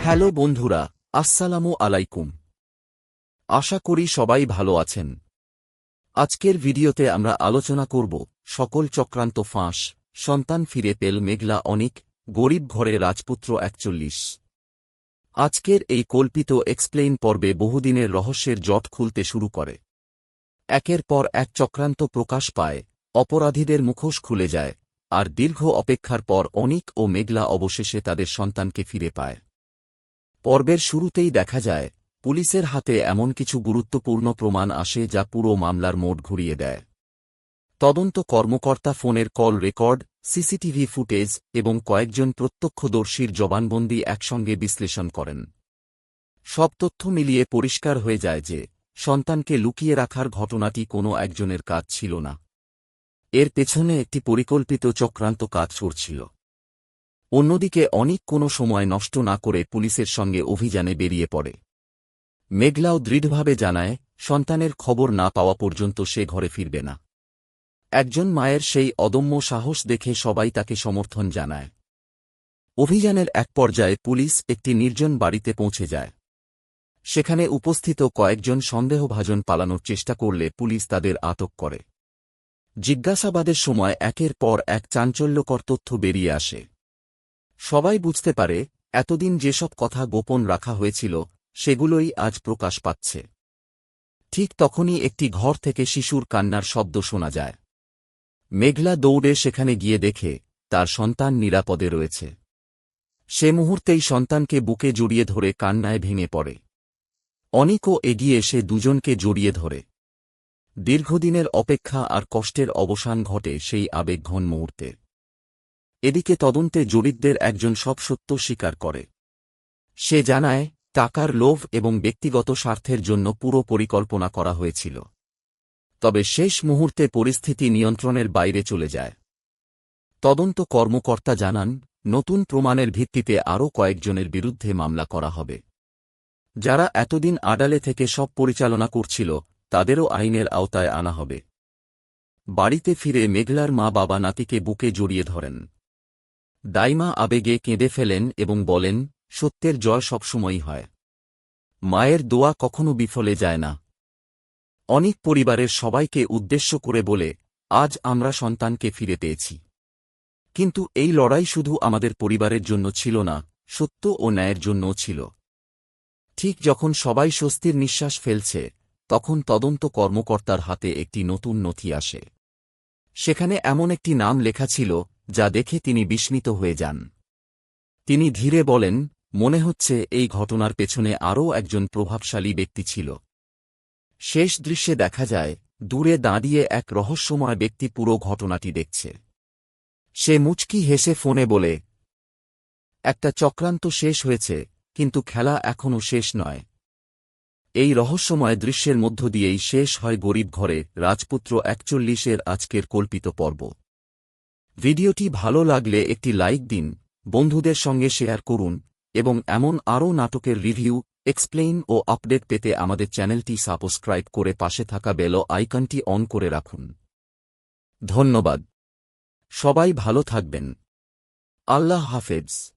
Hello বন্ধুরা, আসসালামু আলাইকুম। আশা করি সবাই ভালো আছেন। আজকের ভিডিওতে আমরা আলোচনা করব সকল চক্রান্ত ফাঁস, সন্তান ফিরে পেল মেঘলা অনিক, গরিব ঘরে রাজপুত্র ৪১। আজকের এই কল্পিত এক্সপ্লেইন পর্বে বহুদিনের রহস্যের জট খুলতে শুরু করে। একের পর এক চক্রান্ত প্রকাশ পায়, অপরাধীদের মুখোশ খুলে যায়, আর দীর্ঘ অপেক্ষার পর অনিক ও মেঘলা অবশেষে তাদের সন্তানকে ফিরে পায়। পর্বের শুরুতেই দেখা যায়, পুলিশের হাতে এমন কিছু গুরুত্বপূর্ণ প্রমাণ আসে যা পুরো মামলার মোড় ঘুরিয়ে দেয়। তদন্ত কর্মকর্তা ফোনের কল রেকর্ড, সিসিটিভি ফুটেজ এবং কয়েকজন প্রত্যক্ষদর্শীর জবানবন্দি একসঙ্গে বিশ্লেষণ করেন। সব তথ্য মিলিয়ে পরিষ্কার হয়ে যায় যে সন্তানকে লুকিয়ে রাখার ঘটনাটি কোনো একজনের কাজ ছিল না। এর পেছনে একটি পরিকল্পিত চক্রান্ত কাজ করছিল। অন্যদিকে অনিক কোনো সময় নষ্ট না করে পুলিশের সঙ্গে অভিযানে বেরিয়ে পড়ে। মেঘলাও দৃঢ়ভাবে জানায়, সন্তানের খবর না পাওয়া পর্যন্ত সে ঘরে ফিরবে না। একজন মায়ের সেই অদম্য সাহস দেখে সবাই তাকে সমর্থন জানায়। অভিযানের এক পর্যায়ে পুলিশ একটি নির্জন বাড়িতে পৌঁছে যায়। সেখানে উপস্থিত কয়েকজন সন্দেহভাজন পালানোর চেষ্টা করলে পুলিশ তাদের আটক করে। জিজ্ঞাসাবাদের সময় একের পর এক চাঞ্চল্যকর তথ্য বেরিয়ে আসে। সবাই বুঝতে পারে, এতদিন যেসব কথা গোপন রাখা হয়েছিল সেগুলোই আজ প্রকাশ পাচ্ছে। ঠিক তখনই একটি ঘর থেকে শিশুর কান্নার শব্দ শোনা যায়। মেঘলা দৌড়ে সেখানে গিয়ে দেখে তার সন্তান নিরাপদে রয়েছে। সে মুহূর্তেই সন্তানকে বুকে জড়িয়ে ধরে কান্নায় ভেঙে পড়ে। অনিকও এগিয়ে এসে দুজনকে জড়িয়ে ধরে। দীর্ঘদিনের অপেক্ষা আর কষ্টের অবসান ঘটে সেই আবেগঘন মুহূর্তে। এদিকে তদন্তে জড়িতদের একজন সব সত্য স্বীকার করে। সে জানায়, টাকার লোভ এবং ব্যক্তিগত স্বার্থের জন্য পুরো পরিকল্পনা করা হয়েছিল। তবে শেষ মুহূর্তে পরিস্থিতি নিয়ন্ত্রণের বাইরে চলে যায়। তদন্ত কর্মকর্তা জানান, নতুন প্রমাণের ভিত্তিতে আরও কয়েকজনের বিরুদ্ধে মামলা করা হবে। যারা এতদিন আড়ালে থেকে সব পরিচালনা করছিল তাদেরও আইনের আওতায় আনা হবে। বাড়িতে ফিরে মেঘলার মা বাবা নাতিকে বুকে জড়িয়ে ধরেন। দাইমা আবেগে কেঁদে ফেলেন এবং বলেন, সত্যের জয় সবসময়ই হয়। মায়ের দোয়া কখনো বিফলে যায় না। অনিক পরিবারের সবাইকে উদ্দেশ্য করে বলে, আজ আমরা সন্তানকে ফিরে পেয়েছি। কিন্তু এই লড়াই শুধু আমাদের পরিবারের জন্য ছিল না, সত্য ও ন্যায়ের জন্যও ছিল। ঠিক যখন সবাই স্বস্তির নিঃশ্বাস ফেলছে, তখন তদন্ত কর্মকর্তার হাতে একটি নতুন নথি আসে। সেখানে এমন একটি নাম লেখা ছিল যা দেখে তিনি বিস্মিত হয়ে যান। তিনি ধীরে বলেন, মনে হচ্ছে এই ঘটনার পেছনে আরও একজন প্রভাবশালী ব্যক্তি ছিল। শেষ দৃশ্যে দেখা যায়, দূরে দাঁড়িয়ে এক রহস্যময় ব্যক্তি পুরো ঘটনাটি দেখছে। সে মুচকি হেসে ফোনে বলে, একটা চক্রান্ত শেষ হয়েছে, কিন্তু খেলা এখনও শেষ নয়। এই রহস্যময় দৃশ্যের মধ্য দিয়েই শেষ হয় গরিব ঘরে রাজপুত্র ৪১-এর আজকের কল্পিত পর্ব। ভিডিওটি ভালো লাগলে একটি লাইক দিন, বন্ধুদের সঙ্গে শেয়ার করুন এবং এমন আরও নাটকের রিভিউ, এক্সপ্লেইন ও আপডেট পেতে আমাদের চ্যানেলটি সাবস্ক্রাইব করে পাশে থাকা বেল আইকনটি অন করে রাখুন। ধন্যবাদ। সবাই ভালো থাকবেন। আল্লাহ হাফেজ।